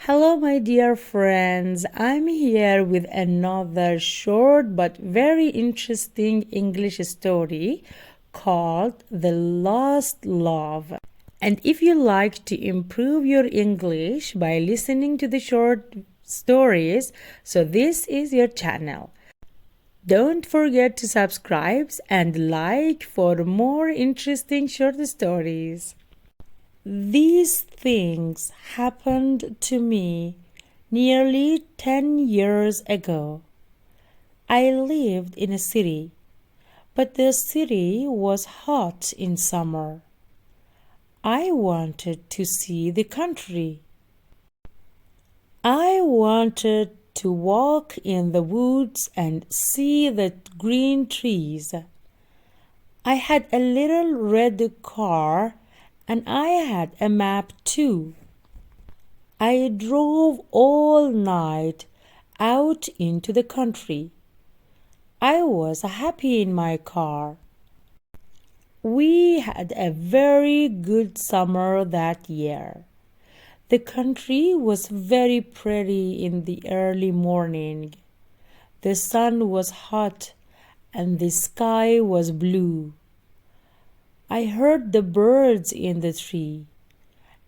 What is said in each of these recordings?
Hello, my dear friends. I'm here with another short but very interesting English story called The Lost Love. And if you like to improve your English by listening to the short stories, so this is your channel. Don't forget to subscribe and like for more interesting short stories. These things happened to me nearly 10 years ago. I lived in a city, but the city was hot in summer. I wanted to see the country. I wanted to walk in the woods and see the green trees. I had a little red car and I had a map too. I drove all night out into the country. I was happy in my car. We had a very good summer that year. The country was very pretty in the early morning. The sun was hot and the sky was blue. I heard the birds in the tree,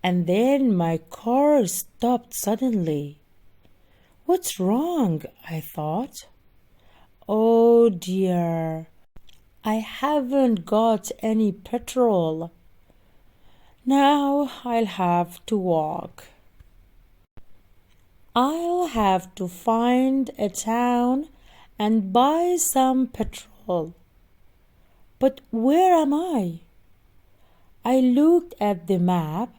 and then my car stopped suddenly. What's wrong? I thought. Oh dear, I haven't got any petrol. Now I'll have to walk. I'll have to find a town and buy some petrol. But where am I? I looked at the map.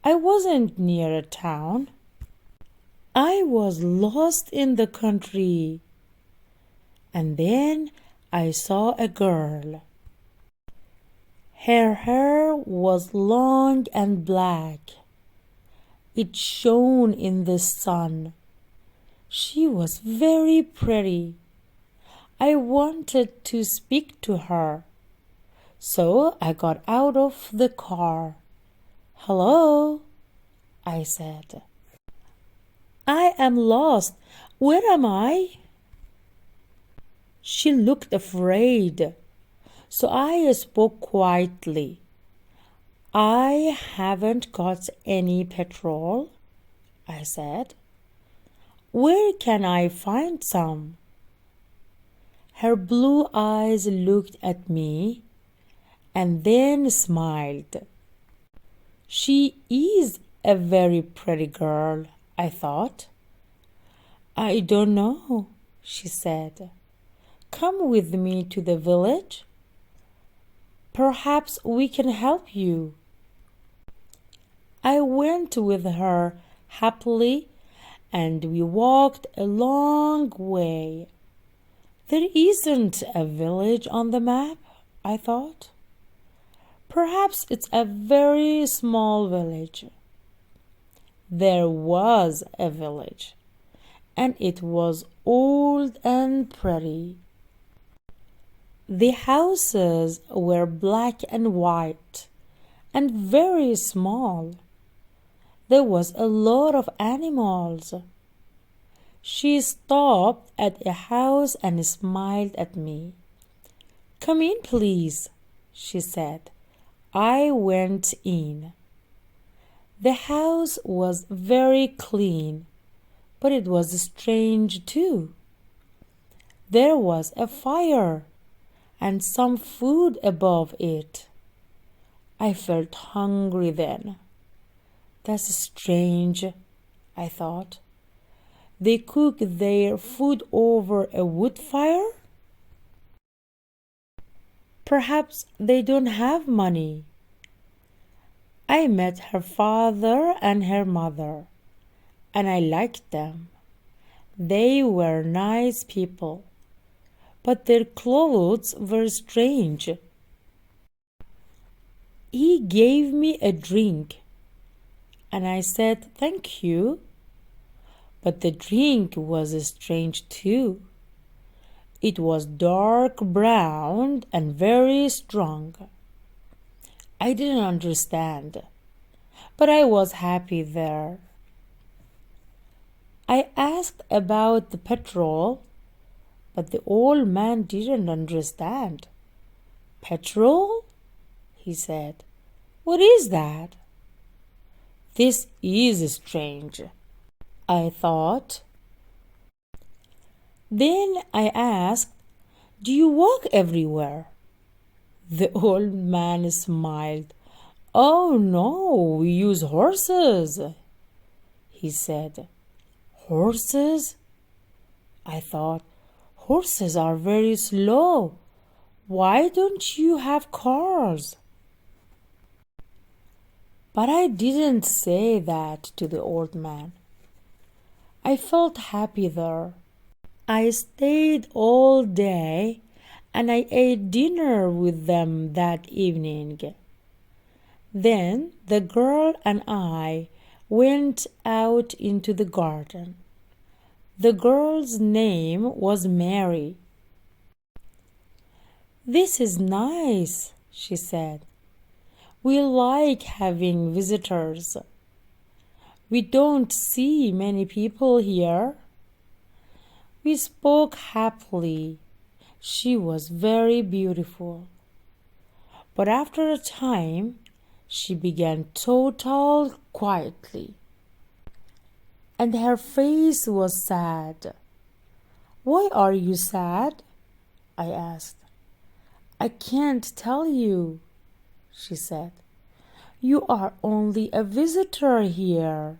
I wasn't near a town. I was lost in the country. And then I saw a girl. Her hair was long and black. It shone in the sun. She was very pretty. I wanted to speak to her. So I got out of the car. Hello, I said. I am lost. Where am I? She looked afraid. So I spoke quietly. I haven't got any petrol, I said. Where can I find some? Her blue eyes looked at me and then smiled. She is a very pretty girl, I thought. I don't know, she said. Come with me to the village. Perhaps we can help you. I went with her happily and we walked a long way. There isn't a village on the map, I thought. Perhaps it's a very small village. There was a village, and it was old and pretty. The houses were black and white, and very small. There was a lot of animals. She stopped at a house and smiled at me. Come in, please, she said. I went in. The house was very clean, but it was strange too. There was a fire and some food above it. I felt hungry then. That's strange, I thought. They cook their food over a wood fire? Perhaps they don't have money. I met her father and her mother, and I liked them. They were nice people, but their clothes were strange. He gave me a drink, and I said thank you, but the drink was strange too. It was dark brown and very strong. I didn't understand, but I was happy there. I asked about the petrol, but the old man didn't understand. Petrol? He said. What is that? This is strange, I thought. Then I asked, do you walk everywhere? The old man smiled. Oh no, we use horses, he said. Horses? I thought, horses are very slow. Why don't you have cars? But I didn't say that to the old man. I felt happy there. I stayed all day and I ate dinner with them that evening. Then the girl and I went out into the garden. The girl's name was Mary. This is nice, she said. We like having visitors. We don't see many people here. We spoke happily. She was very beautiful. But after a time, she began to talk quietly, and her face was sad. Why are you sad? I asked. I can't tell you, she said. You are only a visitor here.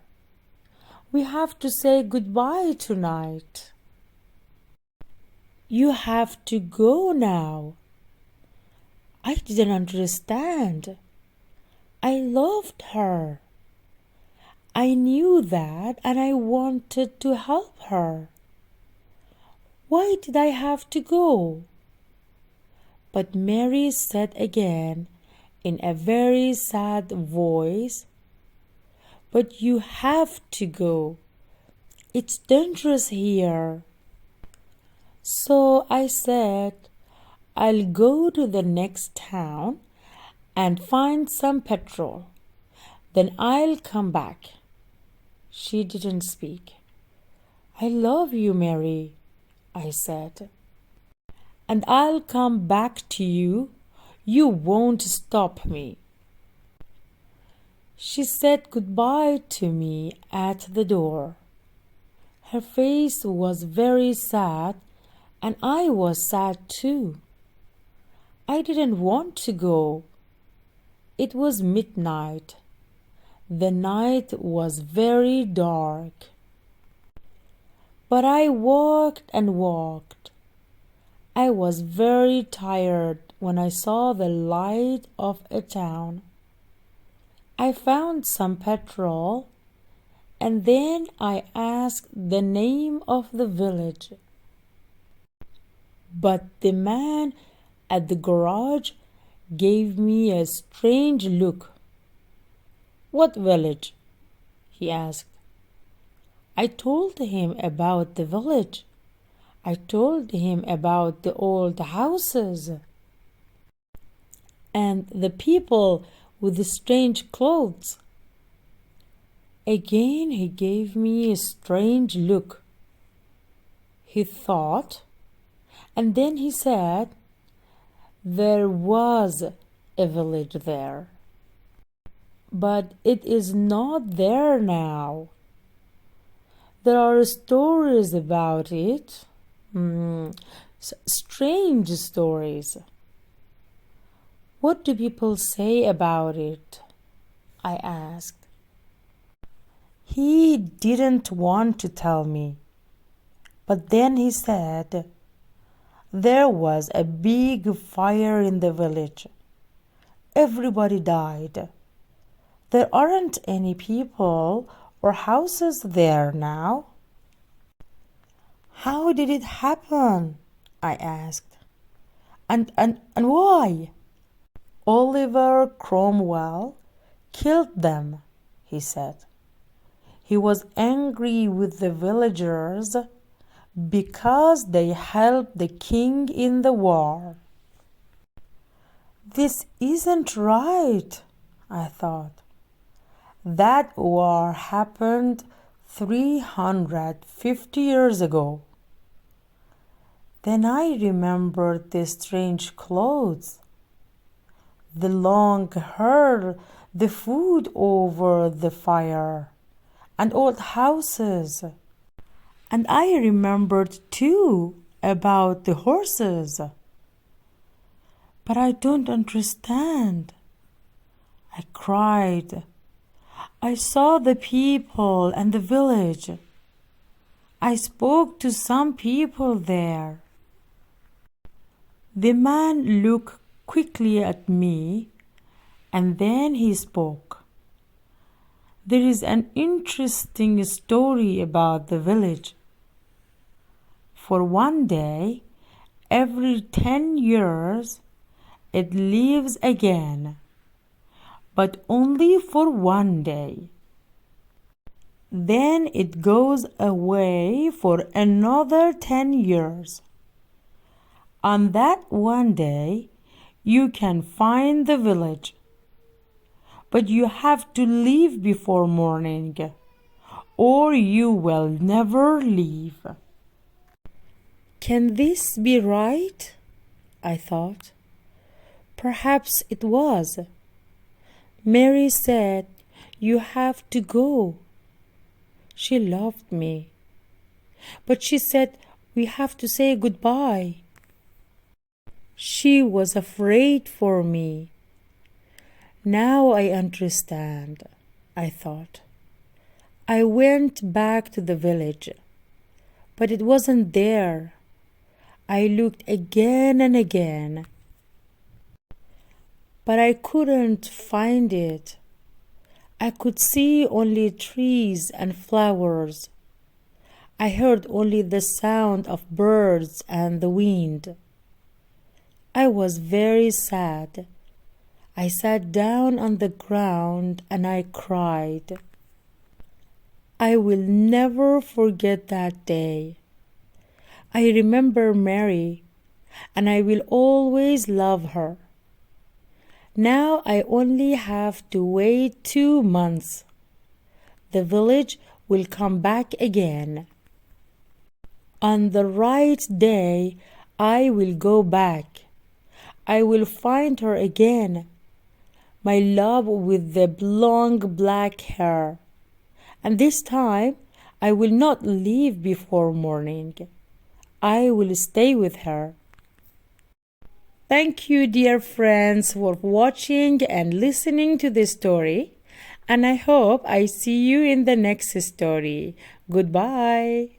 We have to say goodbye tonight. You have to go now. I didn't understand. I loved her. I knew that and I wanted to help her. Why did I have to go? But Mary said again in a very sad voice, but you have to go. It's dangerous here. So I said, I'll go to the next town and find some petrol. Then I'll come back. She didn't speak. I love you, Mary, I said. And I'll come back to you. You won't stop me. She said goodbye to me at the door. Her face was very sad, and I was sad too. I didn't want to go. It was midnight. The night was very dark. But I walked and walked. I was very tired when I saw the light of a town. I found some petrol, and then I asked the name of the village. But the man at the garage gave me a strange look. What village? He asked. I told him about the village. I told him about the old houses and the people with the strange clothes. Again he gave me a strange look. He thought, and then he said, there was a village there, but it is not there now. There are stories about it, strange stories. What do people say about it? I asked. He didn't want to tell me, but then he said, there was a big fire in the village. Everybody died. There aren't any people or houses there now. How did it happen? I asked. And why? Oliver Cromwell killed them, he said. He was angry with the villagers because they helped the king in the war. This isn't right, I thought. That war happened 350 years ago. Then I remembered the strange clothes, the long hair, the food over the fire, and old houses. And I remembered too about the horses. But I don't understand. I cried. I saw the people and the village. I spoke to some people there. The man looked quickly at me and then he spoke. There is an interesting story about the village. For one day, every 10 years, it lives again, but only for one day. Then it goes away for another 10 years. On that one day, you can find the village, but you have to leave before morning, or you will never leave. Can this be right? I thought. Perhaps it was. Mary said, "You have to go." She loved me. But she said, "We have to say goodbye." She was afraid for me. Now I understand, I thought. I went back to the village, but it wasn't there. I looked again and again, but I couldn't find it. I could see only trees and flowers. I heard only the sound of birds and the wind. I was very sad. I sat down on the ground and I cried. I will never forget that day. I remember Mary, and I will always love her. Now I only have to wait 2 months. The village will come back again. On the right day, I will go back. I will find her again, my love with the long black hair. And this time, I will not leave before morning. I will stay with her. Thank you, dear friends, for watching and listening to this story. And I hope I see you in the next story. Goodbye.